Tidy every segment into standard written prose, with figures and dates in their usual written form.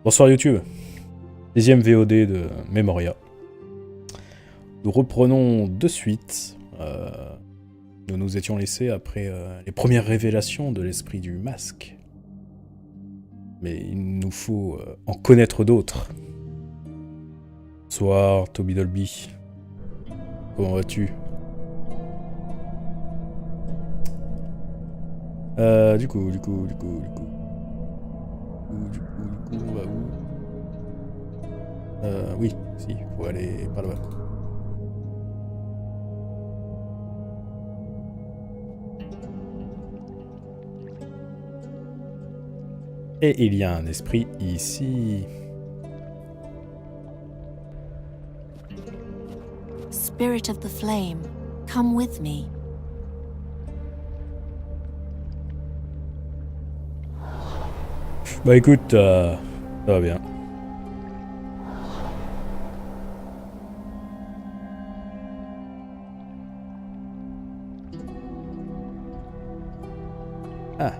Bonsoir YouTube, 10e VOD de Memoria. Nous reprenons de suite. Nous nous étions laissés après les premières révélations de l'esprit du masque. Mais il nous faut en connaître d'autres. Bonsoir Toby Dolby. Comment vas-tu? Du coup, on va où? Oui, si, faut aller par là-bas. Et il y a un esprit ici. Spirit of the flame, come with me. Bah écoute, ça va bien. Ah.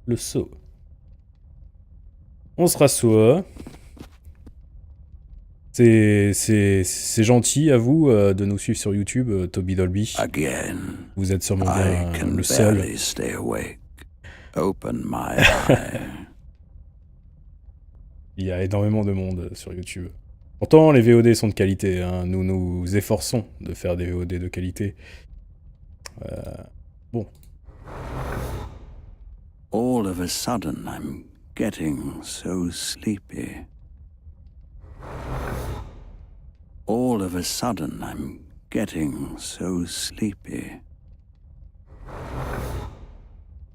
Le saut. On se rassoit. C'est gentil à vous de nous suivre sur YouTube, Toby Dolby. Vous êtes sûrement bien le seul. Il y a énormément de monde sur YouTube. Pourtant, les VOD sont de qualité. Hein. Nous nous efforçons de faire des VOD de qualité. Bon. All of a sudden, I'm getting so sleepy. All of a sudden, I'm getting so sleepy.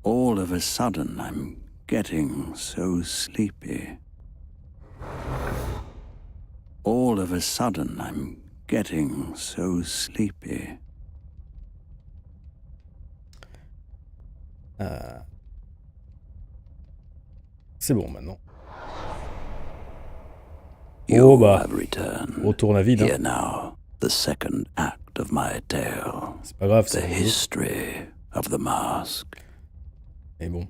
All of a sudden, I'm getting so sleepy. All of a sudden, I'm getting so sleepy. C'est bon maintenant. You bah, have returned. retourne à vide. Here Hein. now, the second act of my tale. C'est pas grave, The c'est history of the mask. Mais bon.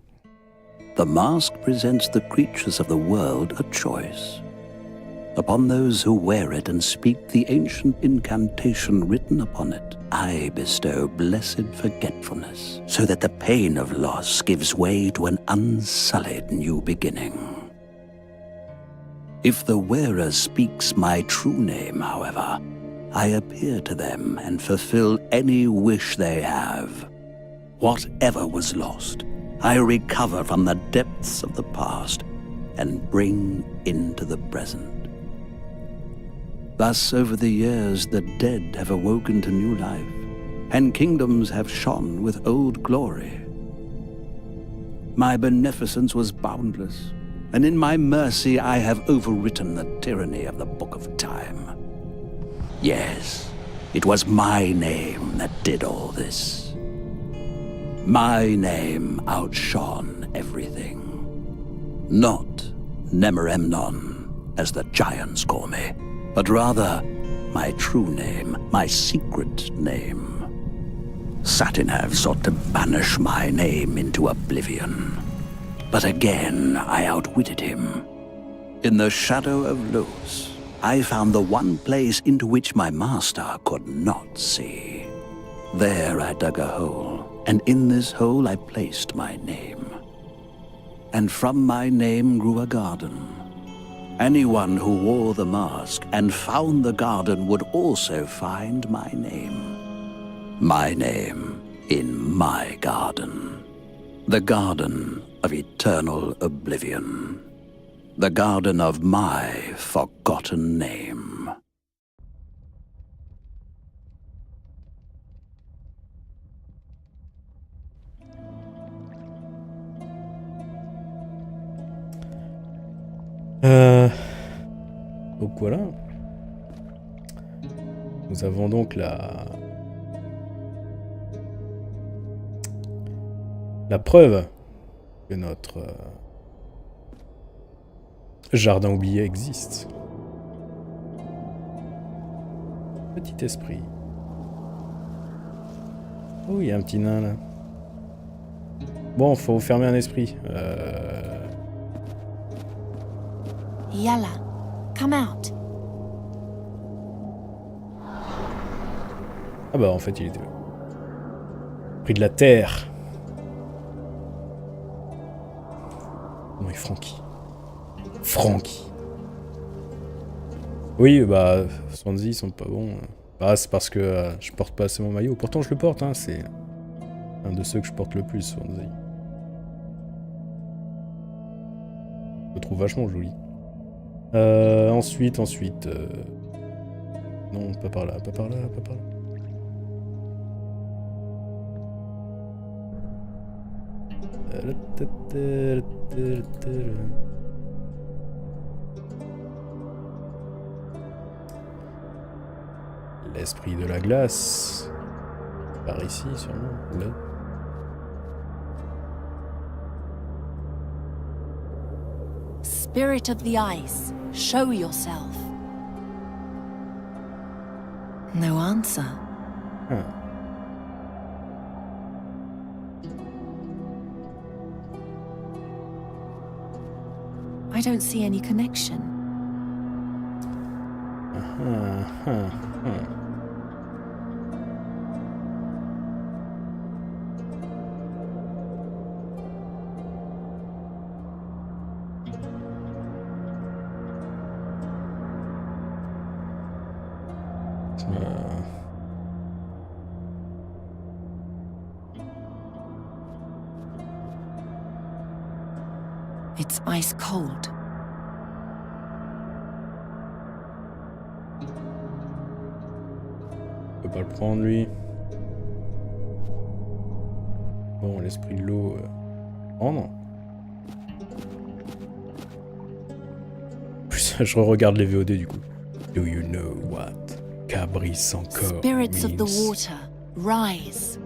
The mask presents the creatures of the world a choice. Upon those who wear it and speak the ancient incantation written upon it, I bestow blessed forgetfulness, so that the pain of loss gives way to an unsullied new beginning. If the wearer speaks my true name, however, I appear to them and fulfill any wish they have. Whatever was lost, I recover from the depths of the past and bring into the present. Thus, over the years, the dead have awoken to new life, and kingdoms have shone with old glory. My beneficence was boundless, and in my mercy I have overwritten the tyranny of the Book of Time. Yes, it was my name that did all this. My name outshone everything. Not Nemoremnon, as the giants call me, but rather my true name, my secret name. Satinav sought to banish my name into oblivion. But again, I outwitted him. In the shadow of Los, I found the one place into which my master could not see. There I dug a hole, and in this hole I placed my name. And from my name grew a garden. Anyone who wore the mask and found the garden would also find my name. My name in my garden. The garden of eternal oblivion. The garden of my forgotten name. Donc voilà. Nous avons donc la preuve que notre jardin oublié existe. Petit esprit. Oh, il y a un petit nain là. Bon, faut fermer un esprit. Yella, come out. Ah bah en fait il était là. Pris de la terre. Non, et Frankie. Frankie. Oui, bah, Swansea, ils sont pas bons. Bah, c'est parce que je porte pas assez mon maillot. Pourtant, je le porte, hein, c'est un de ceux que je porte le plus, Swansea. Je le trouve vachement joli. Ensuite... Non, pas par là, pas par là, pas par là. L'esprit de la glace. Par ici, sûrement. Là. Spirit of the ice, show yourself. No answer. Ah. I don't see any connection. It's ice cold. Je peux pas le prendre lui. Bon, l'esprit de l'eau. Oh non. Plus je regarde les VOD du coup. Do you know what Cabris encore Spirits of the means? water, rise.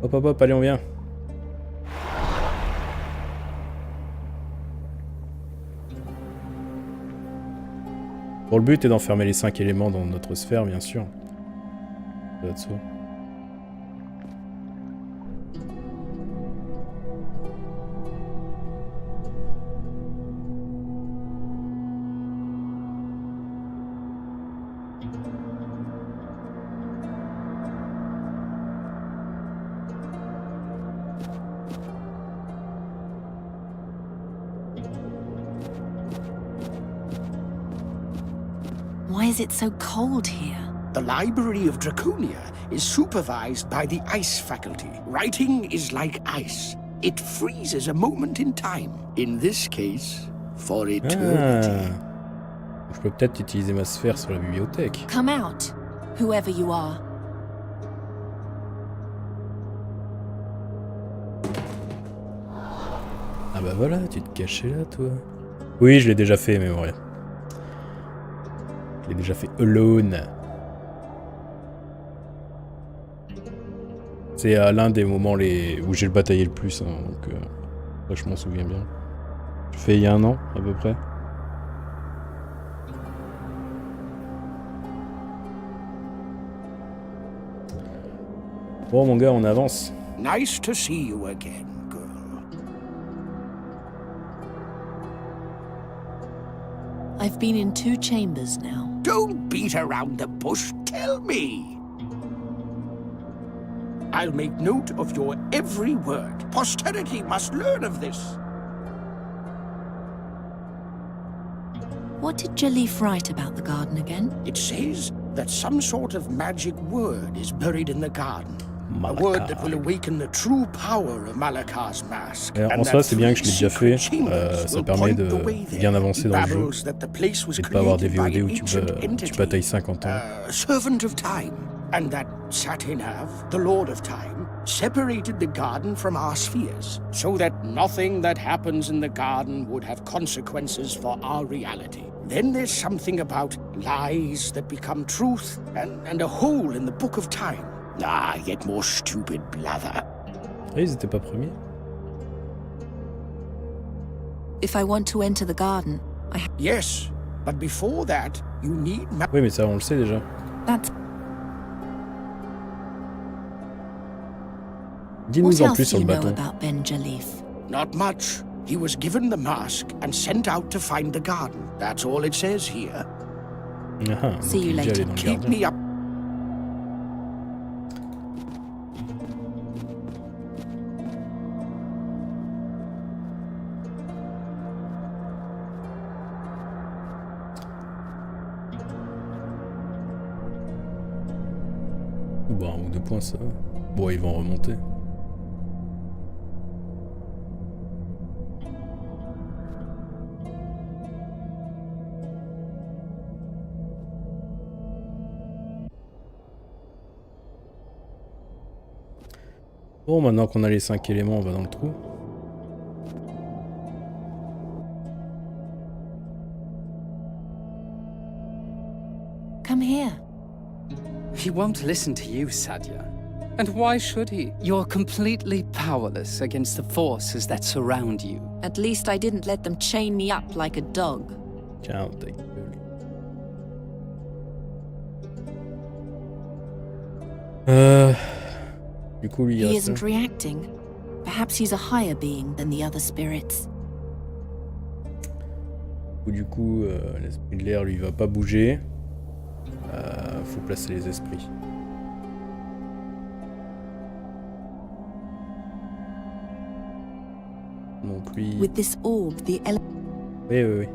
Hop hop hop, allez on vient. Bon, le but est d'enfermer les 5 éléments dans notre sphère, bien sûr. Ça va de soi. Why is it so cold here? The Library of Draconia is supervised by the Ice Faculty. Writing is like ice. It freezes a moment in time. In this case, for eternity. Ah. Je peux peut-être utiliser ma sphère sur la bibliothèque. Come out, whoever you are. Ah bah voilà, tu te cachais là, toi. Oui, je l'ai déjà fait, Memoria. Je l'ai déjà fait alone. C'est à l'un des moments où j'ai le bataillé le plus, hein, donc ça, je m'en souviens bien. Je fais il y a 1 an, à peu près. Bon, mon gars, on avance. Nice to see you again, girl. I've been in 2 chambers now. Don't beat around the bush. Tell me. I'll make note of your every word. Posterity must learn of this. What did Jalif write about the garden again? It says that some sort of magic word is buried in the garden. A word that will awaken the true power of Malakar's mask. En soi, c'est bien que je l'ai déjà fait. Ça permet de bien avancer dans le jeu et de pas avoir des VOD où tu batailles 50 ans. Servant of time. And that Satinav, the Lord of Time, separated the garden from our spheres, so that nothing that happens in the garden would have consequences for our reality. Then there's something about lies that become truth, and a hole in the book of time. Ah, yet more stupid blather. Ah, ils étaient pas premiers. If I want to enter the garden, Yes, But before that, you need... Oui, mais ça, on le sait déjà. That's Dis-nous what en plus else sur do le you know bâton. about Ben Jalif? Not much. He was given the mask and sent out to find the garden. That's all it says here. Ah, donc See you il dit later. aller dans le Keep gardien. me up. Bon, 1 ou 2 points, ça va. Bon, ils vont remonter. Bon, maintenant qu'on a les 5 éléments, on va dans le trou. Come here. He won't listen to you, Sadia. And why should he? You're completely powerless against the forces that surround you. At least I didn't let them chain me up like a dog. Tiens, ta gueule. Du coup, lui, il He reste isn't reacting. Perhaps he's a higher being than the other spirits. Du coup, l'esprit de l'air, lui, va pas bouger. Faut placer les esprits. Donc lui... With this orb, the Oui, oui, oui.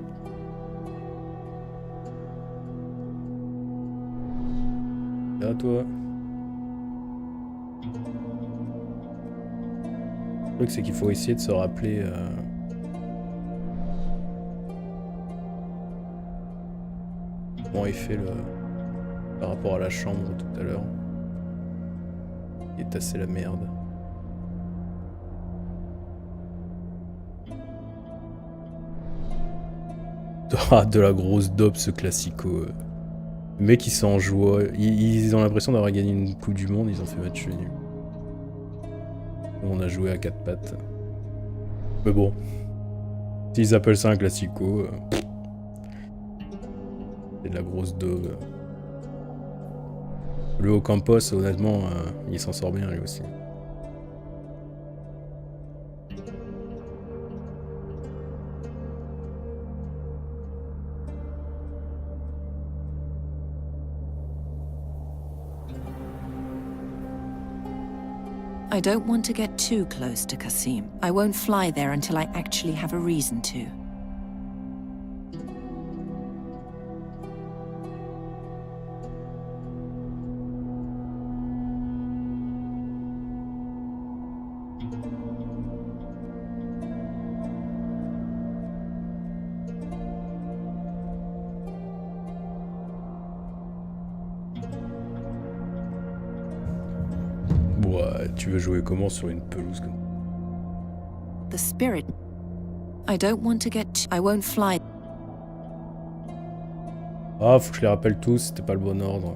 Là, toi. Le truc, c'est qu'il faut essayer de se rappeler... comment il fait le... par rapport à la chambre tout à l'heure. Il est assez la merde. Ah, de la grosse dope, ce classico. Les mecs, ils sont en joie. Ils ont l'impression d'avoir gagné une Coupe du Monde. Ils ont fait match nul. On a joué à 4 pattes. Mais bon. S'ils appellent ça un classico, c'est de la grosse dope. Le Ocampos, honnêtement, il s'en sort bien lui aussi. I don't want to get too close to Qasim. I won't fly there until I actually have a reason to. Tu veux jouer comment sur une pelouse comme... The spirit. I don't want to get... I won't fly. Ah, faut que je les rappelle tous, c'était pas le bon ordre.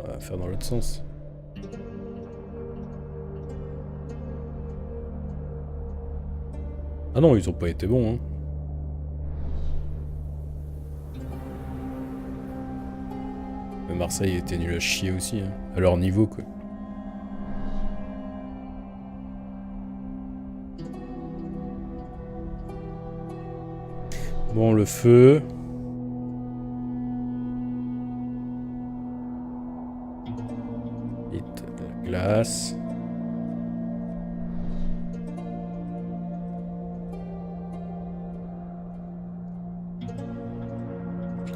On va faire dans l'autre sens. Ah non, ils ont pas été bons, hein. Mais Marseille était nul à chier aussi, hein. À leur niveau, quoi. Bon, le feu... Vite, la glace...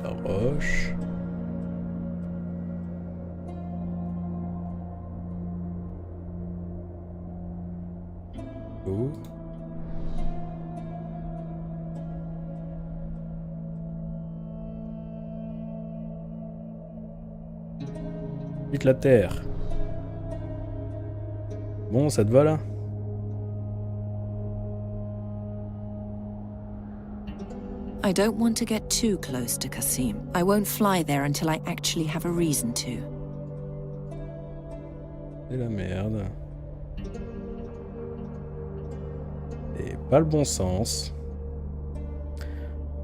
La roche... L'eau... Vite la terre. Bon, ça te va là? I don't want to get too close to Qasim. I won't fly there until I actually have a reason to. C'est la merde. Et pas le bon sens.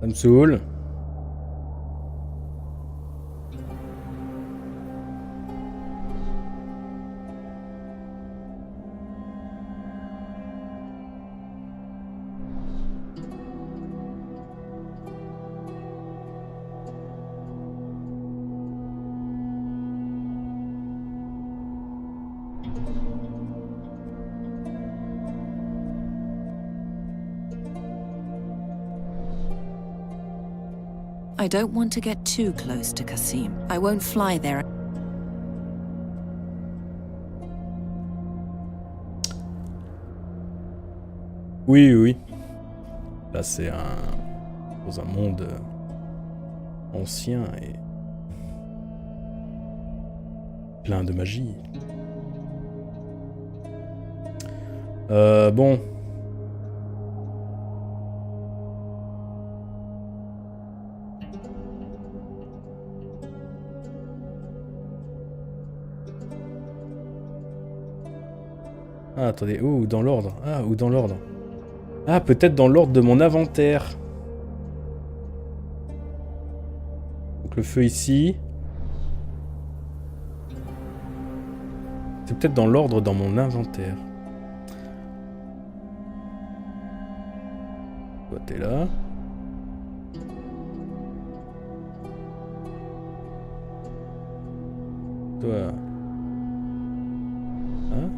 Ça me saoule. I don't want to get too close to Qasim. I won't fly there. Oui, oui. Là, c'est dans un monde ancien et plein de magie. Bon. Ah, attendez. Oh, dans l'ordre. Ah, ou dans l'ordre. Ah, peut-être dans l'ordre de mon inventaire. Donc le feu ici. C'est peut-être dans l'ordre dans mon inventaire. Toi, t'es là. Toi. Hein?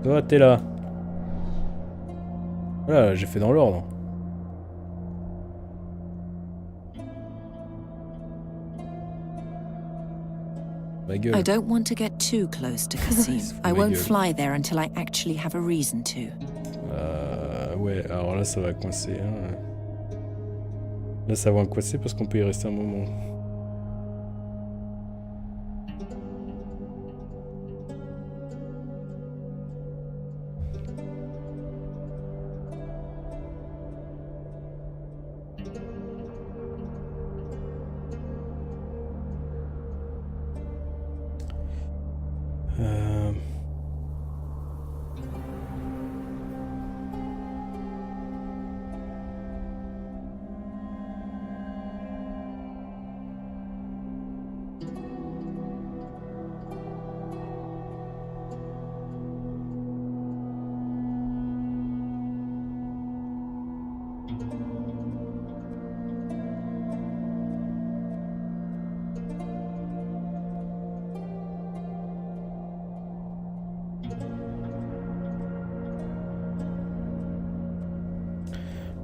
Toi, t'es là. Voilà, j'ai fait dans l'ordre. Ma gueule. I don't want to get too close to Qasim. I won't fly there until I actually have a reason to. Ouais, alors là, ça va coincer. Hein. Là, ça va coincer parce qu'on peut y rester un moment.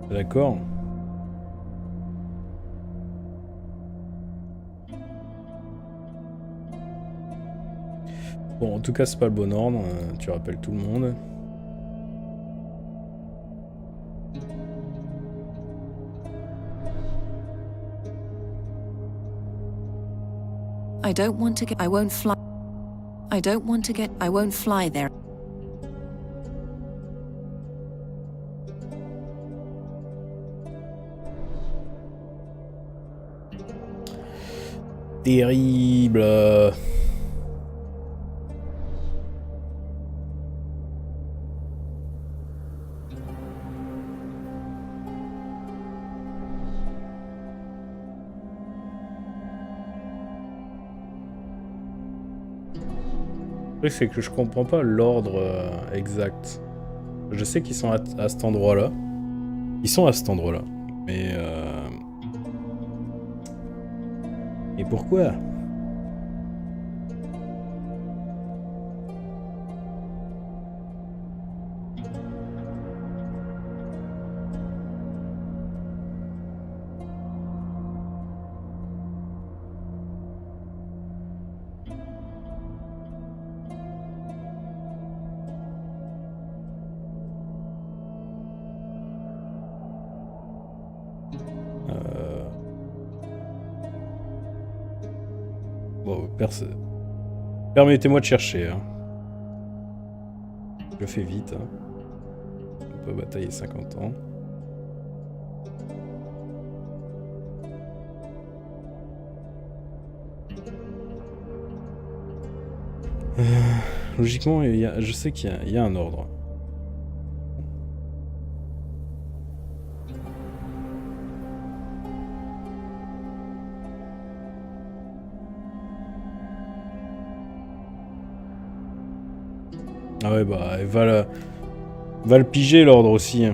D'accord. Bon, en tout cas, c'est pas le bon ordre. Tu rappelles tout le monde. I don't want to get. I won't fly. I don't want to get. I won't fly there. Terrible. Le truc, c'est que je comprends pas l'ordre exact. Je sais qu'ils sont à cet endroit-là. Ils sont à cet endroit-là. Mais... Et pourquoi? Permettez-moi de chercher. Hein. Je le fais vite. Hein. On peut batailler 50 ans. Logiquement, je sais qu'il y a un ordre. Ah ouais, bah, elle va le piger, l'ordre aussi.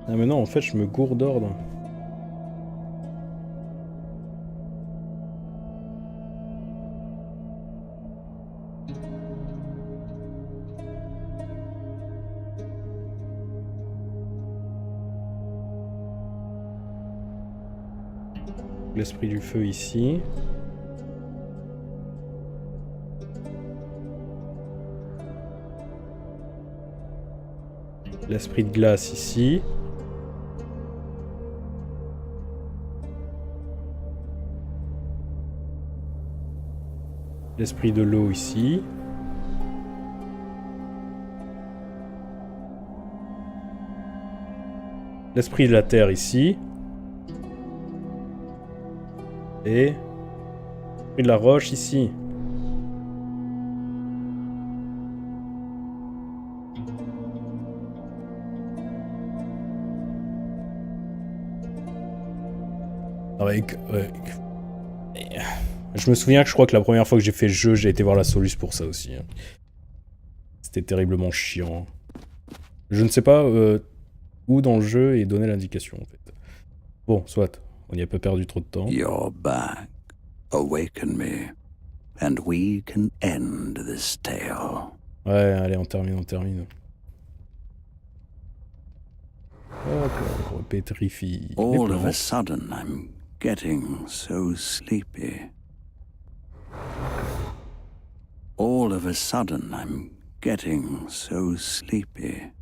Ah mais non, en fait, je me gourde d'ordre. L'esprit du feu ici. L'esprit de glace ici. L'esprit de l'eau ici. L'esprit de la terre ici. Et l'esprit de la roche ici. Je me souviens que je crois que la première fois que j'ai fait le jeu, j'ai été voir la Solus pour ça aussi. C'était terriblement chiant. Je ne sais pas où dans le jeu est donné l'indication en fait. Bon, soit, on n'y a pas perdu trop de temps. You're back. Awaken me, and we can end this tale. Ouais, allez, on termine. Hop, on pétrifie. All of a sudden, I'm getting so sleepy. All of a sudden, I'm getting so sleepy.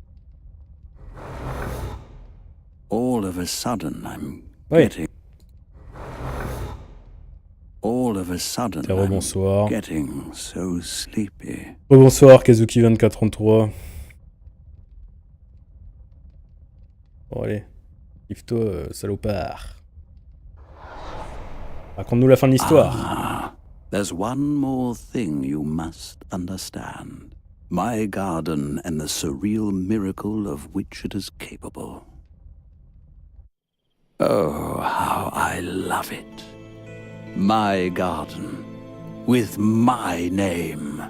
All of a sudden, I'm getting... All of a sudden, I'm getting so sleepy. Bonsoir, Kazuki2433. Bon, allez. Kiffe-toi, salopard. Raconte-nous la fin de l'histoire. There's one more thing you must understand. My garden and the surreal miracle of which it is capable. Oh, how I love it. My garden, with my name.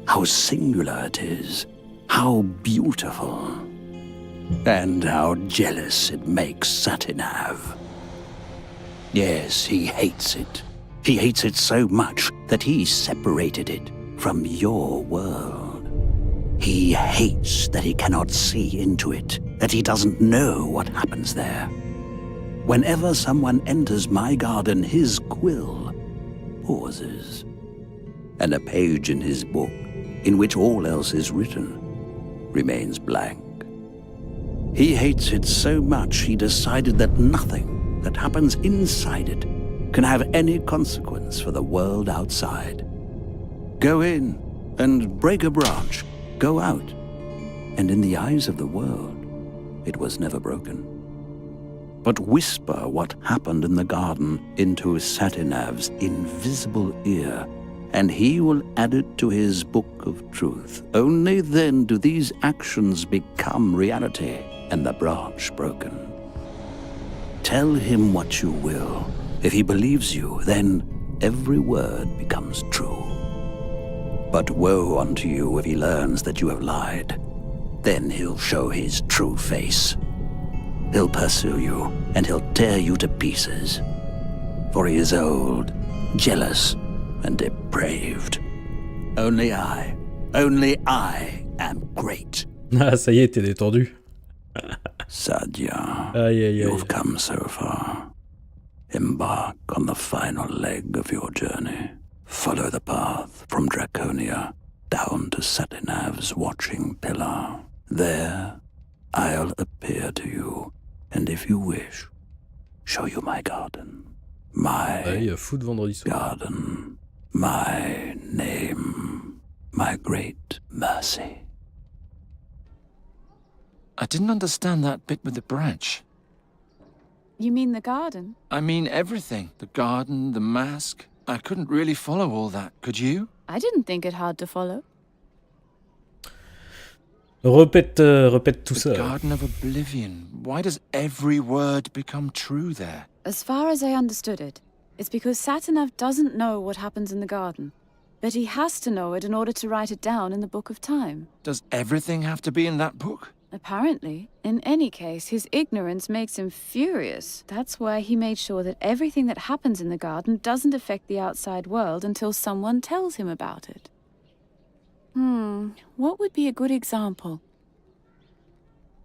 How singular it is. How beautiful. And how jealous it makes Satinav. Yes, he hates it. He hates it so much that he separated it from your world. He hates that he cannot see into it, that he doesn't know what happens there. Whenever someone enters my garden, his quill pauses, and a page in his book, in which all else is written, remains blank. He hates it so much he decided that nothing that happens inside it can have any consequence for the world outside. Go in and break a branch, go out, and in the eyes of the world, it was never broken. But whisper what happened in the garden into Satinav's invisible ear, and he will add it to his book of truth. Only then do these actions become reality and the branch broken. Tell him what you will. If he believes you, then every word becomes true. But woe unto you if he learns that you have lied. Then he'll show his true face. He'll pursue you, and he'll tear you to pieces. For he is old, jealous, and depraved. Only I am great Ah, ça y est, t'es détendu. Sadia, Aïe, aïe, aïe. you've come so far. Embark on the final leg of your journey. Follow the path from Draconia down to Satinav's watching pillar. There, I'll appear to you, and if you wish, show you my garden. My Aïe, foot vendredi soir. garden. My name. My great mercy. I didn't understand that bit with the branch. You mean the garden? I mean everything. The garden, the mask. I couldn't really follow all that, could you? I didn't think it hard to follow. Répète tout The ça. Garden of Oblivion. Why does every word become true there? As far as I understood it, it's because Satinav doesn't know what happens in the garden. But he has to know it in order to write it down in the Book of Time. Does everything have to be in that book? Apparently. In any case, his ignorance makes him furious. That's why he made sure that everything that happens in the garden doesn't affect the outside world until someone tells him about it. What would be a good example?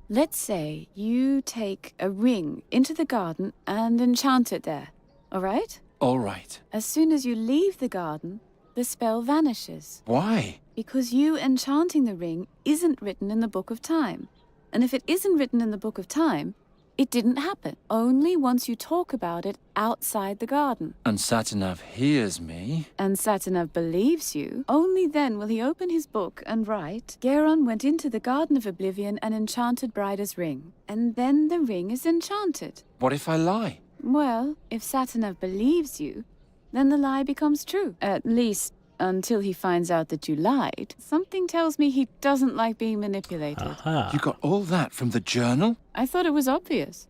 Let's say you take a ring into the garden and enchant it there, all right? All right. As soon as you leave the garden, the spell vanishes. Why? Because you enchanting the ring isn't written in the Book of Time. And if it isn't written in the Book of Time, it didn't happen. Only once you talk about it outside the garden. And Satinav hears me. And Satinav believes you, only then will he open his book and write, Geron went into the Garden of Oblivion and enchanted Brida's ring. And then the ring is enchanted. What if I lie? Well, if Satinav believes you, then the lie becomes true. At least, until he finds out that you lied. Something tells me he doesn't like being manipulated. Ah. You got all that from the journal? I thought it was obvious.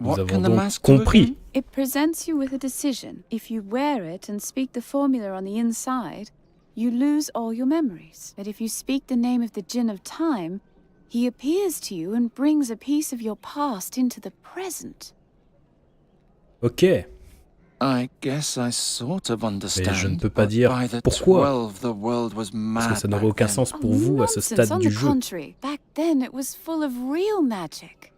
Nous What avons can the donc mask do compris. again? It presents you with a decision. If you wear it and speak the formula on the inside, you lose all your memories. But if you speak the name of the Djinn of Time, he appears to you and brings a piece of your past into the present. Ok. I guess I sort of understand. je ne peux pas but dire by the pourquoi. 12, the world was mad Parce que ça n'aurait back aucun then. sens pour vous à ce Nonsense, stade on du the jeu. contrary. Back then, it was full of real magic.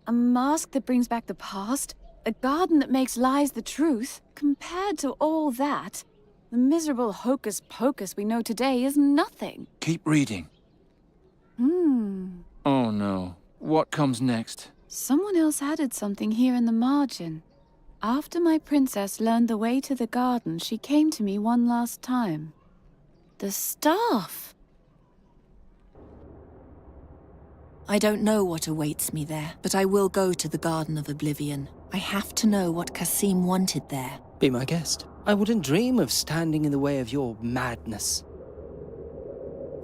A mask that brings back the past, a garden that makes lies the truth. Compared to all that, the miserable hocus-pocus we know today is nothing. Keep reading. Oh no. What comes next? Someone else added something here in the margin. After my princess learned the way to the garden, she came to me one last time. The staff! I don't know what awaits me there, but I will go to the Garden of Oblivion. I have to know what Kasim wanted there. Be my guest. I wouldn't dream of standing in the way of your madness.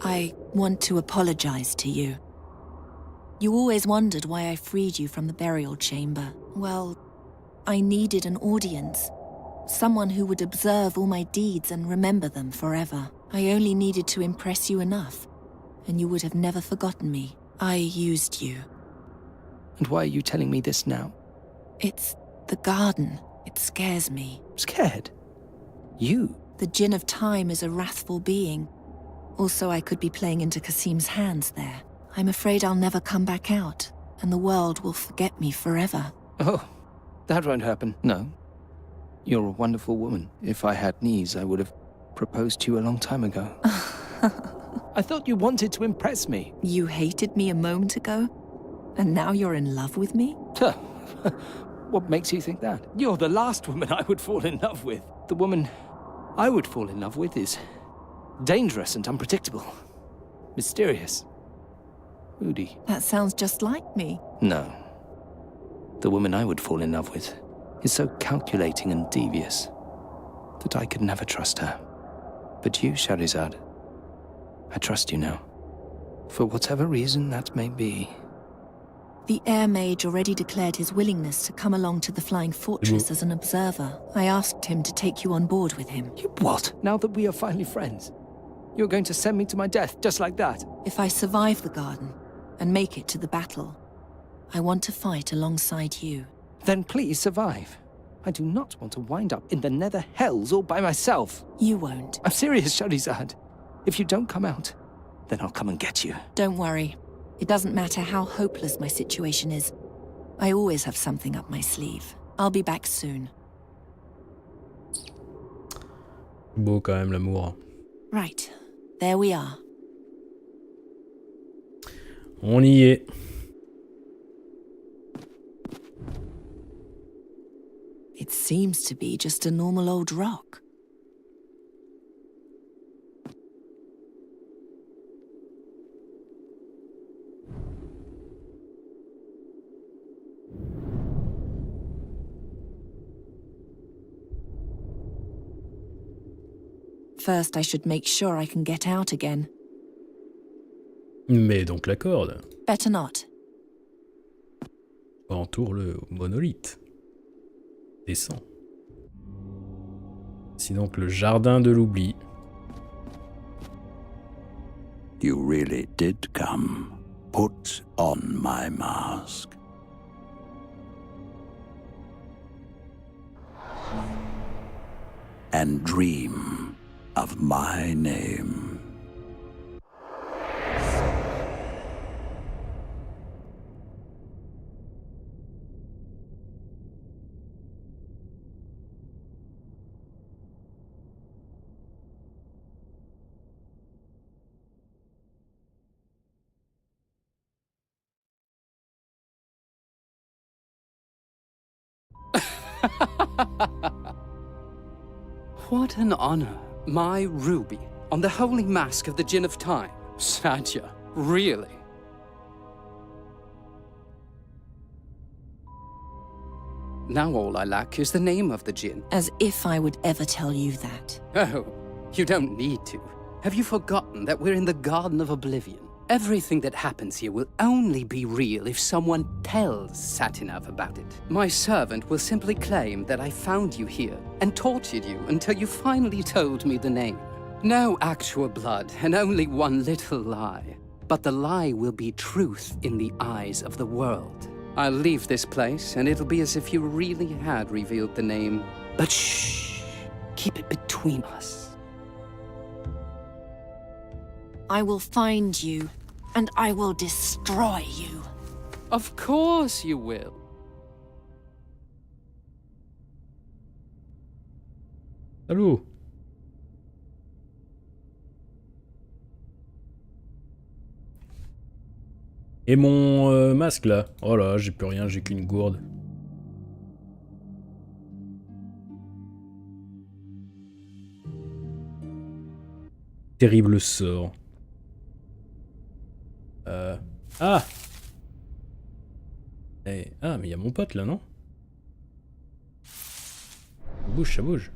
I want to apologize to you. You always wondered why I freed you from the burial chamber. Well, I needed an audience. Someone who would observe all my deeds and remember them forever. I only needed to impress you enough, and you would have never forgotten me. I used you. And why are you telling me this now? It's the garden. It scares me. Scared? You? The Djinn of Time is a wrathful being. Also, I could be playing into Kasim's hands there. I'm afraid I'll never come back out, and the world will forget me forever. Oh, that won't happen. No. You're a wonderful woman. If I had knees, I would have proposed to you a long time ago. I thought you wanted to impress me. You hated me a moment ago, and now you're in love with me? What makes you think that? You're the last woman I would fall in love with. The woman I would fall in love with is dangerous and unpredictable. Mysterious. Moody. That sounds just like me. No. The woman I would fall in love with is so calculating and devious that I could never trust her. But you, Shahrazad, I trust you now. For whatever reason that may be. The Air Mage already declared his willingness to come along to the Flying Fortress as an observer. I asked him to take you on board with him. You what? Now that we are finally friends, you're going to send me to my death just like that? If I survive the garden and make it to the battle, I want to fight alongside you. Then please survive. I do not want to wind up in the nether hells all by myself. You won't. I'm serious, Shahrazad. If you don't come out, then I'll come and get you. Don't worry. It doesn't matter how hopeless my situation is. I always have something up my sleeve. I'll be back soon. Beau quand même l'amour. Right. There we are. On y est. It seems to be just a normal old rock. First, I should make sure I can get out again. Mais donc la corde. Better not. Entoure le monolithe. Descends. C'est donc le jardin de l'oubli. You really did come. Put on my mask. And dream of my name. What an honor. My ruby on the holy mask of the Djinn of Time. Satya, really? Now all I lack is the name of the Djinn. As if I would ever tell you that. Oh, you don't need to. Have you forgotten that we're in the Garden of Oblivion? Everything that happens here will only be real if someone tells Satinav about it. My servant will simply claim that I found you here and tortured you until you finally told me the name. No actual blood and only one little lie. But the lie will be truth in the eyes of the world. I'll leave this place and it'll be as if you really had revealed the name. But shh, keep it between us. I will find you, and I will destroy you. Of course you will. Allô? Et mon masque là? Oh là, j'ai plus rien, j'ai qu'une gourde. Terrible sort. Ah! Ah, mais il y a mon pote là, non? Ça bouge, ça bouge.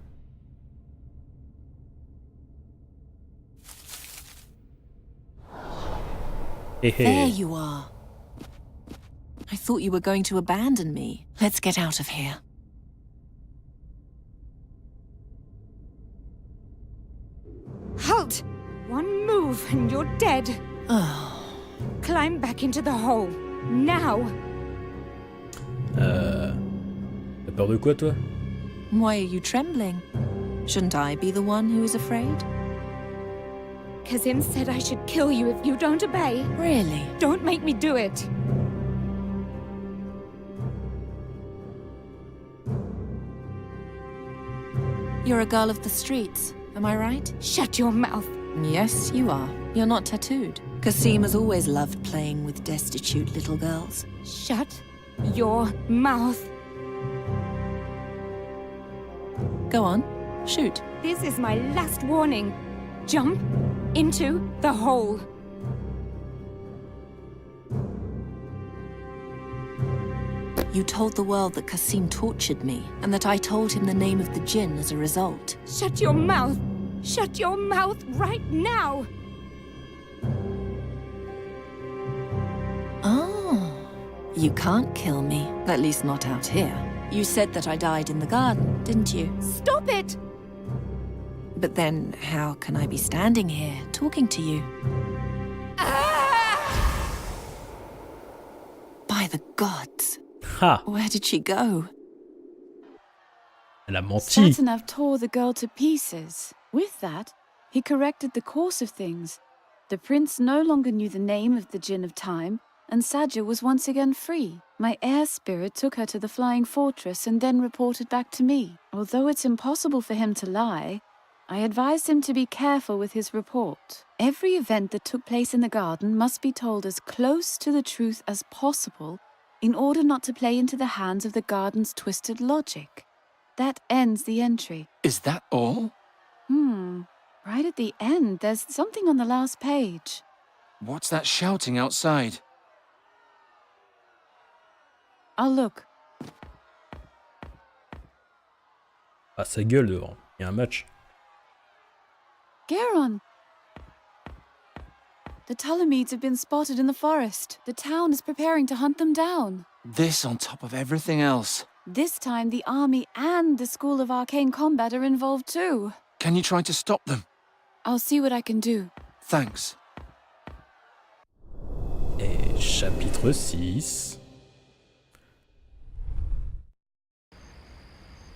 There you are. I thought you were going to abandon me. Let's get out of here. Halt! One move and you're dead. Oh. Climb back into the hole. Now! T'as peur de quoi, toi? Why are you trembling? Shouldn't I be the one who is afraid? Kazim said I should kill you if you don't obey. Really? Don't make me do it. You're a girl of the streets, am I right? Shut your mouth. Yes, you are. You're not tattooed. Kasim has always loved playing with destitute little girls. Shut your mouth. Go on, shoot. This is my last warning. Jump into the hole. You told the world that Kasim tortured me, and that I told him the name of the Djinn as a result. Shut your mouth. Shut your mouth right now. Oh, you can't kill me, at least not out here. You said that I died in the garden, didn't you? Stop it! But then, how can I be standing here, talking to you? Ah! By the gods. Ha! Where did she go? Elle a menti! Satanav tore the girl to pieces. With that, He corrected the course of things. The prince no longer knew the name of the Djinn of Time, and Saja was once again free. My air spirit took her to the flying fortress and then reported back to me. Although it's impossible for him to lie, I advised him to be careful with his report. Every event that took place in the garden must be told as close to the truth as possible in order not to play into the hands of the garden's twisted logic. That ends the entry. Is that all? Right at the end, there's something on the last page. What's that shouting outside? I'll look. Ah, ça gueule dehors. Il y a un match. Garon! The Ptolemies have been spotted in the forest. The town is preparing to hunt them down. This on top of everything else. This time, the army and the School of Arcane Combat are involved too. Can you try to stop them? I'll see what I can do. Thanks. Et chapitre 6.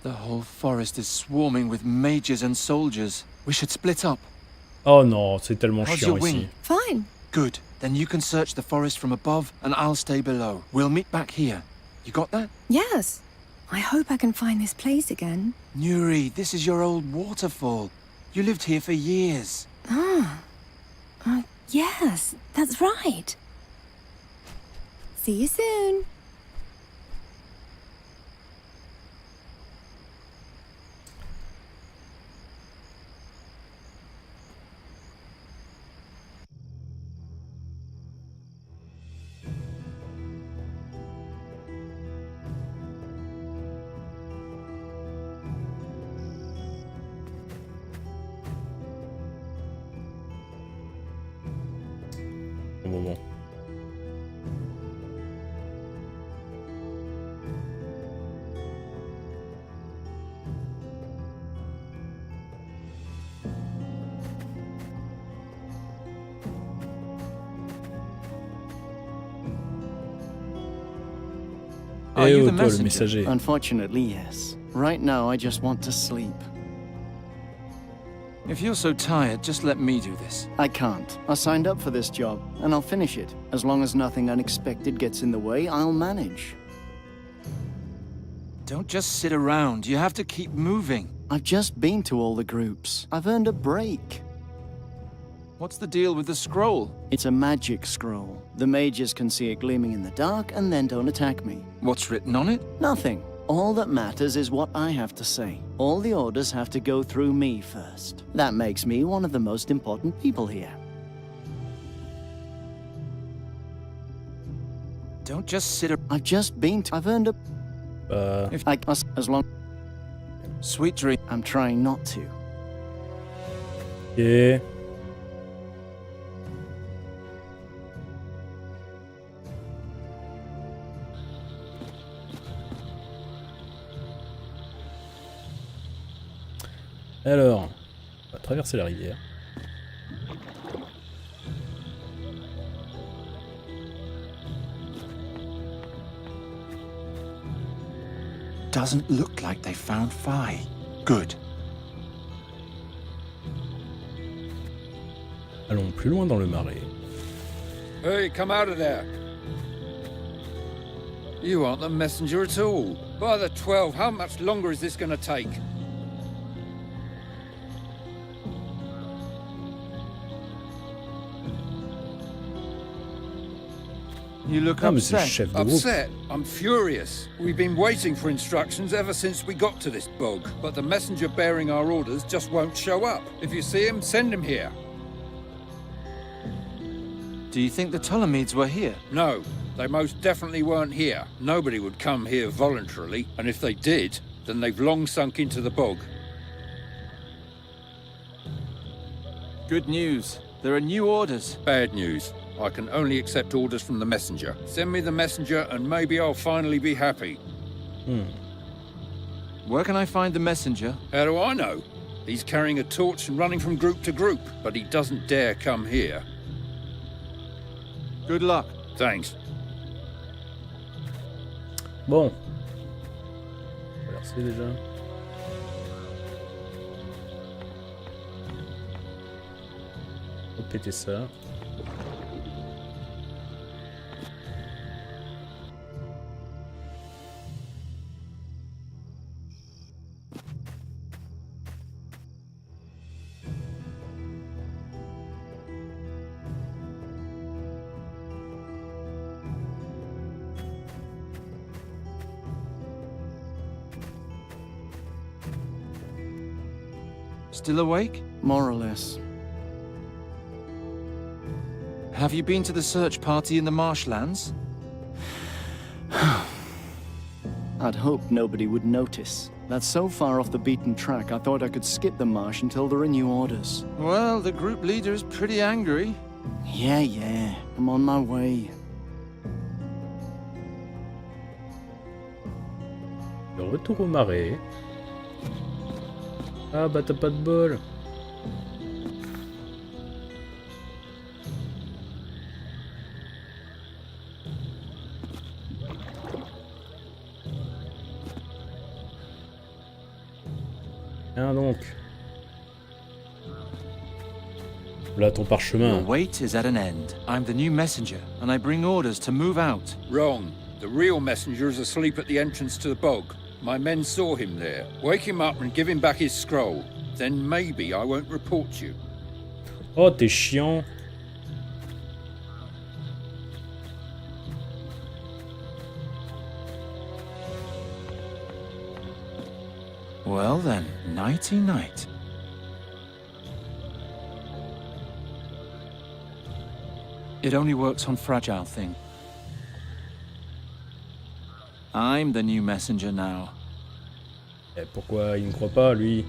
The whole forest is swarming with mages and soldiers. We should split up. Oh non, c'est tellement How's chiant your ici. wing? Fine. Good. Then you can search the forest from above and I'll stay below. We'll meet back here. You got that? Yes. I hope I can find this place again. Nuri, this is your old waterfall. You lived here for years. Yes, that's right. See you soon. Au moment. Are Eh you oh, the toi, le messenger? messager. Unfortunately, yes. Right now, I just want to sleep. If you're so tired, just let me do this. I can't. I signed up for this job, and I'll finish it. As long as nothing unexpected gets in the way, I'll manage. Don't just sit around. You have to keep moving. I've just been to all the groups. I've earned a break. What's the deal with the scroll? It's a magic scroll. The mages can see it gleaming in the dark and then don't attack me. What's written on it? Nothing. All that matters is what I have to say. All the orders have to go through me first. That makes me one of the most important people here. Don't just sit around. I've just been to... I've earned a... If I... As long... Sweet dream. I'm trying not to. Ok. Alors, on va traverser la rivière. Doesn't look like they found Phi. Good. Allons plus loin dans le marais. Hey, come out of there. You aren't the messenger at all. By the 12, how much longer is this going to take? You look Ah, mais c'est le upset. chef de groupe. Upset? I'm furious. We've been waiting for instructions ever since we got to this bog, but the messenger bearing our orders just won't show up. If you see him, send him here. Do you think the Ptolemies were here? No, they most definitely weren't here. Nobody would come here voluntarily, and if they did, then they've long sunk into the bog. Good news. There are new orders. Bad news. I can only accept orders from the messenger. Send me the messenger and maybe I'll finally be happy. Where can I find the messenger? How do I know? He's carrying a torch and running from group to group, but he doesn't dare come here. Good luck. Thanks. Bon. Traverser déjà. péter ça. Still awake? More or less. Have you been to the search party in the marshlands? I'd hoped nobody would notice. That's so far off the beaten track, I thought I could skip the marsh until there are new orders. Well, the group leader is pretty angry. Yeah, I'm on my way. Le retour au marais. Ah bah t'as pas de bol. Tiens donc. Là ton parchemin. Your wait is at an end. I'm the new messenger, and I bring orders to move out. Wrong. The real messenger is asleep at the entrance to the bog. My men saw him there. Wake him up and give him back his scroll. Then maybe I won't report you. Oh t'es chiant. Well then, nighty-night. It only works on fragile things. I'm the new messenger now. Et pourquoi il ne croit pas lui?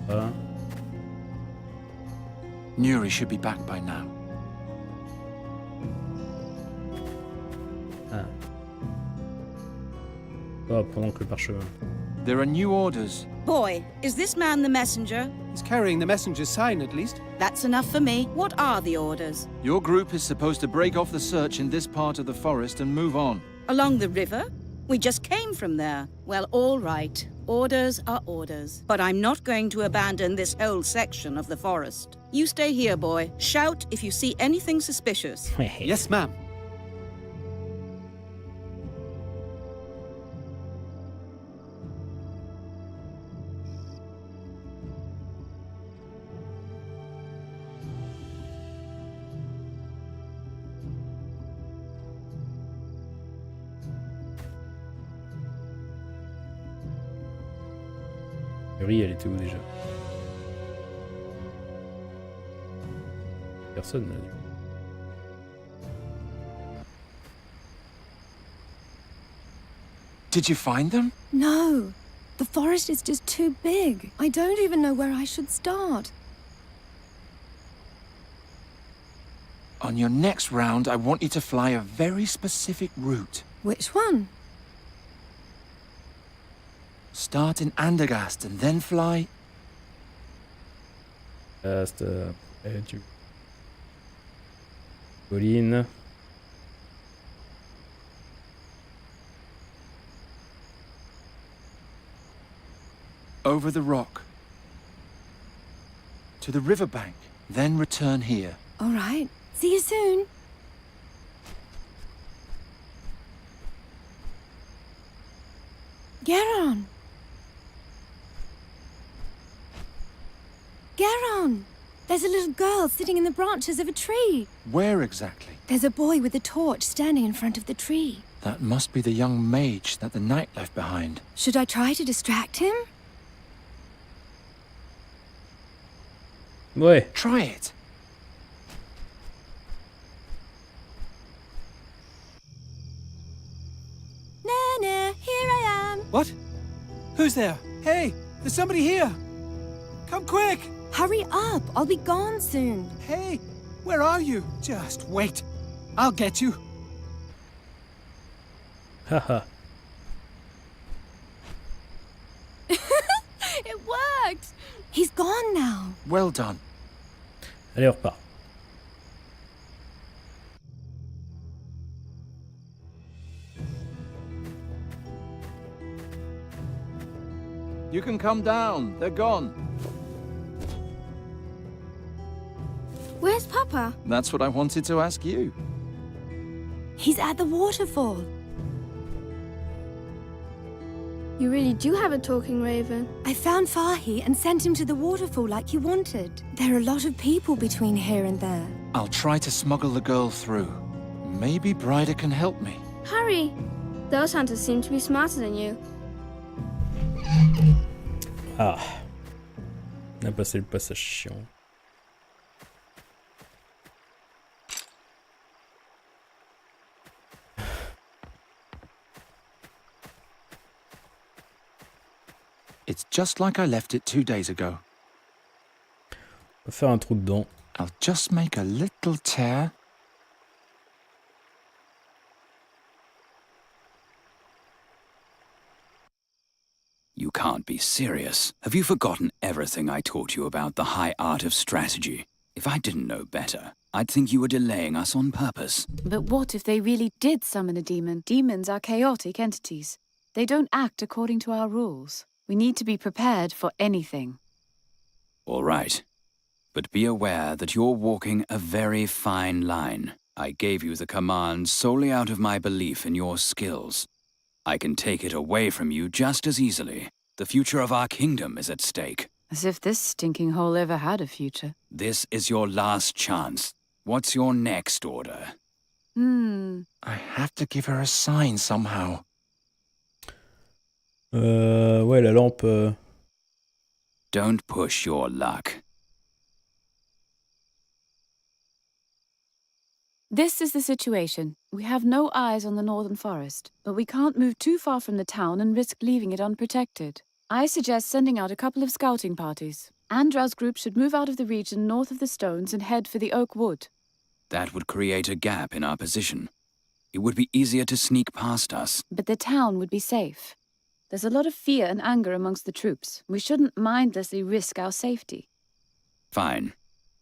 Hein? Nuri should be back by now. Ah. Oh, pendant que le parchemin. There are new orders. Boy, is this man the messenger? He's carrying the messenger's sign, at least. That's enough for me. What are the orders? Your group is supposed to break off the search in this part of the forest and move on. Along the river? We just came from there. Well, all right. Orders are orders. But I'm not going to abandon this whole section of the forest. You stay here, boy. Shout if you see anything suspicious. Yes, ma'am. Yuri, elle était où déjà? Personne n'a dit. Did you find them? No. The forest is just too big. I don't even know where I should start. On your next round, I want you to fly a very specific route. Which one? Start in Andergast and then fly... Après tu... Colline. Over the rock. To the riverbank, then return here. All right. See you soon. Garon! Garon! There's a little girl sitting in the branches of a tree. Where exactly? There's a boy with a torch standing in front of the tree. That must be the young mage that the knight left behind. Should I try to distract him? Ouais. Try it. Nana, here I am. What? Who's there? Hey, there's somebody here. Come quick. Hurry up. I'll be gone soon. Hey, where are you? Just wait. I'll get you. Haha. perfect! He's gone now. Well done. Allez, on repart. You can come down. They're gone. Where's Papa? That's what I wanted to ask you. He's at the waterfall. You really do have a talking raven. I found Fahi and sent him to the waterfall like you wanted. There are a lot of people between here and there. I'll try to smuggle the girl through. Maybe Bryda can help me. Hurry! Those hunters seem to be smarter than you. Ah. On a passé le passage chiant. It's just like I left it 2 days ago. On va faire un trou dedans. I'll just make a little tear. You can't be serious. Have you forgotten everything I taught you about the high art of strategy? If I didn't know better, I'd think you were delaying us on purpose. But what if they really did summon a demon? Demons are chaotic entities. They don't act according to our rules. We need to be prepared for anything. All right. But be aware that you're walking a very fine line. I gave you the command solely out of my belief in your skills. I can take it away from you just as easily. The future of our kingdom is at stake. As if this stinking hole ever had a future. This is your last chance. What's your next order? I have to give her a sign somehow. Ouais, la lampe... Don't push your luck. This is the situation. We have no eyes on the northern forest, but we can't move too far from the town and risk leaving it unprotected. I suggest sending out a couple of scouting parties. Andra's group should move out of the region north of the stones and head for the oak wood. That would create a gap in our position. It would be easier to sneak past us. But the town would be safe. There's a lot of fear and anger amongst the troops. We shouldn't mindlessly risk our safety. Fine.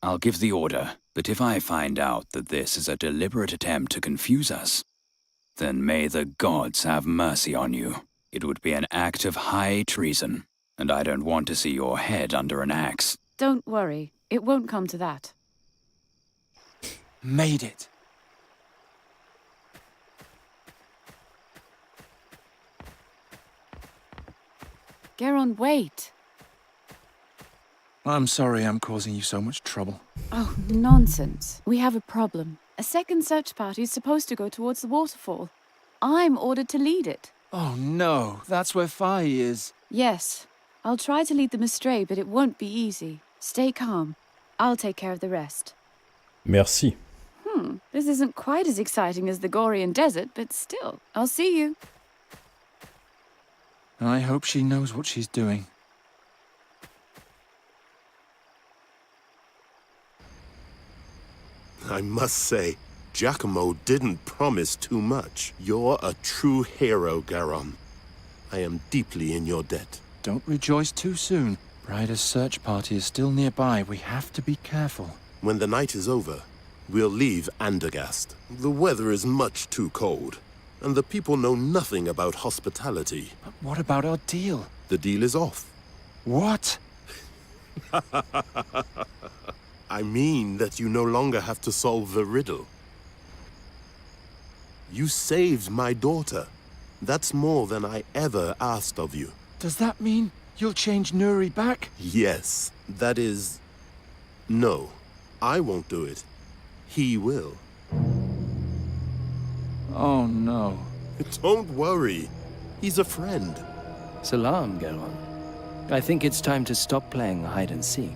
I'll give the order, but if I find out that this is a deliberate attempt to confuse us, then may the gods have mercy on you. It would be an act of high treason, and I don't want to see your head under an axe. Don't worry. It won't come to that. Made it. Geron, wait. I'm sorry I'm causing you so much trouble. Oh, nonsense. We have a problem. A second search party is supposed to go towards the waterfall. I'm ordered to lead it. Oh no, that's where Fahi is. Yes. I'll try to lead them astray, but it won't be easy. Stay calm. I'll take care of the rest. Merci. This isn't quite as exciting as the Gorian desert, but still, I'll see you. I hope she knows what she's doing. I must say, Giacomo didn't promise too much. You're a true hero, Garon. I am deeply in your debt. Don't rejoice too soon. Bryda's search party is still nearby. We have to be careful. When the night is over, we'll leave Andergast. The weather is much too cold, and the people know nothing about hospitality. But what about our deal? The deal is off. What? I mean that you no longer have to solve the riddle. You saved my daughter. That's more than I ever asked of you. Does that mean you'll change Nuri back? Yes, that is... No, I won't do it. He will. Oh no. Don't worry. He's a friend. Salam, Geron. I think it's time to stop playing hide and seek.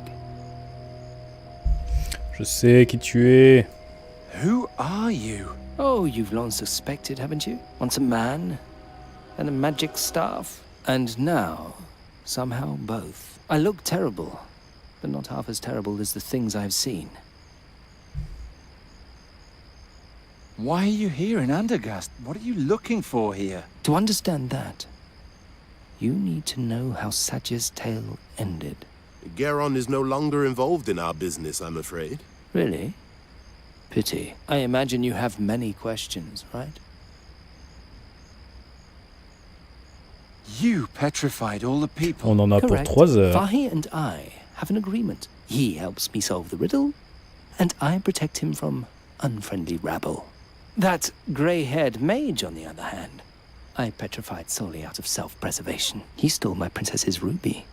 Je sais qui tu es. Who are you? Oh, you've long suspected, haven't you? Once a man, and a magic staff, and now, somehow both. I look terrible, but not half as terrible as the things I've seen. Why are you here in Andergast? What are you looking for here? To understand that, You need to know how Sadja's tale ended. Garon is no longer involved in our business, I'm afraid. Really? Pity. I imagine you have many questions, right? You petrified all the people. On en a pour Correct. 3 heures. Fahi and I have an agreement. He helps me solve the riddle, and I protect him from unfriendly rabble. That grey-haired mage, on the other hand, I petrified solely out of self-preservation. He stole my princess's ruby.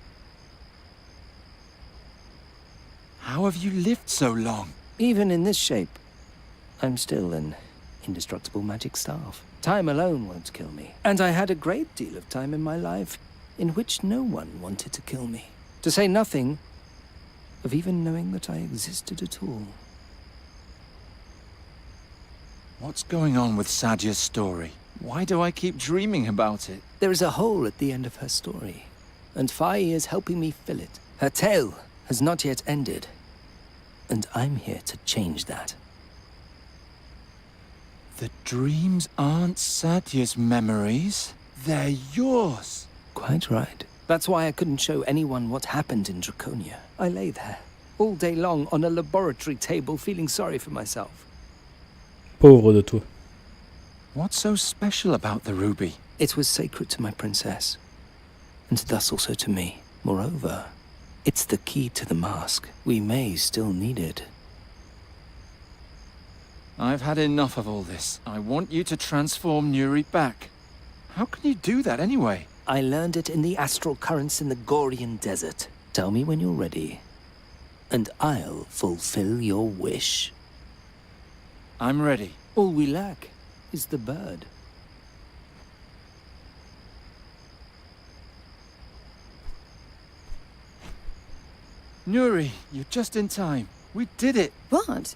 How have you lived so long? Even in this shape, I'm still an indestructible magic staff. Time alone won't kill me. And I had a great deal of time in my life in which no one wanted to kill me. To say nothing of even knowing that I existed at all. What's going on with Sadja's story? Why do I keep dreaming about it? There is a hole at the end of her story, and Faye is helping me fill it. Her tale has not yet ended, and I'm here to change that. The dreams aren't Sadja's memories. They're yours. Quite right. That's why I couldn't show anyone what happened in Draconia. I lay there, all day long on a laboratory table, feeling sorry for myself. Pauvre de toi. What's so special about the ruby? It was sacred to my princess, and thus also to me. Moreover, it's the key to the mask. We may still need it. I've had enough of all this. I want you to transform Nuri back. How can you do that anyway? I learned it in the astral currents in the Gorian desert. Tell me when you're ready, and I'll fulfill your wish. I'm ready. All we lack is the bird. Nuri, you're just in time. We did it. What?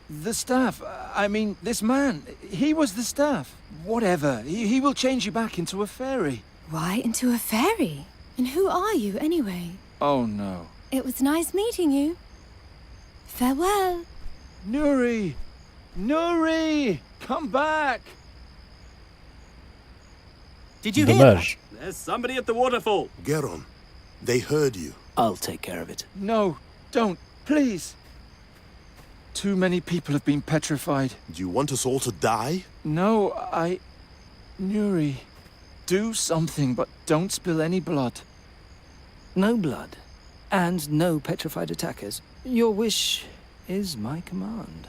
The staff. I mean, this man. He was the staff. Whatever. He will change you back into a fairy. Why into a fairy? And who are you, anyway? Oh, no. It was nice meeting you. Farewell. Nuri! Nuri! Come back! Did you hear Dommage. that? There's somebody at the waterfall. Garon, they heard you. I'll take care of it. No, don't. Please. Too many people have been petrified. Do you want us all to die? No, Nuri, do something, but don't spill any blood. No blood, and no petrified attackers. Your wish is my command.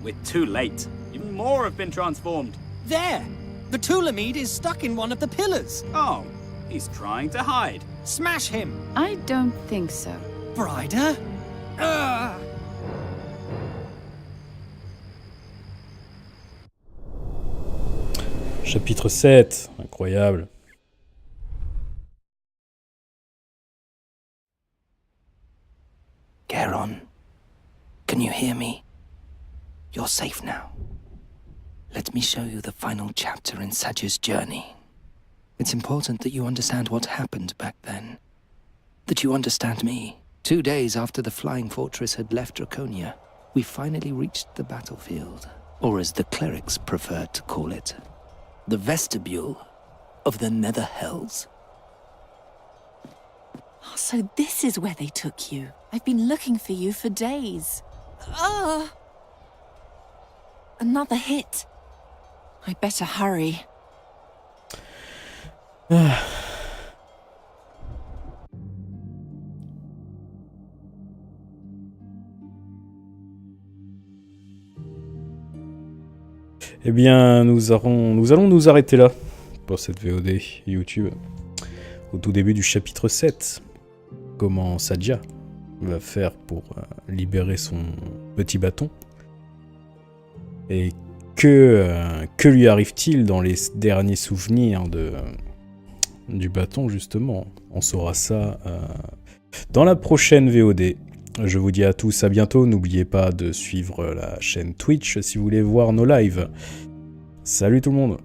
We're too late. Even more have been transformed. There! The Tulamid is stuck in one of the pillars. Oh, he's trying to hide. Smash him! I don't think so. Brider? Chapitre 7, incroyable. Garon, can you hear me? You're safe now. Let me show you the final chapter in Sadja's journey. It's important that you understand what happened back then. That you understand me. 2 days after the Flying Fortress had left Draconia, we finally reached the battlefield, or as the clerics preferred to call it, the vestibule of the Nether Hells. Oh, so this is where they took you. I've been looking for you for days. Another hit. I better hurry. Eh bien, nous allons nous arrêter là pour cette VOD YouTube. Au tout début du chapitre 7. Comment Sadja va faire pour libérer son petit bâton. Et que lui arrive-t-il dans les derniers souvenirs du bâton, justement. On saura ça dans la prochaine VOD. Je vous dis à tous à bientôt. N'oubliez pas de suivre la chaîne Twitch si vous voulez voir nos lives. Salut tout le monde!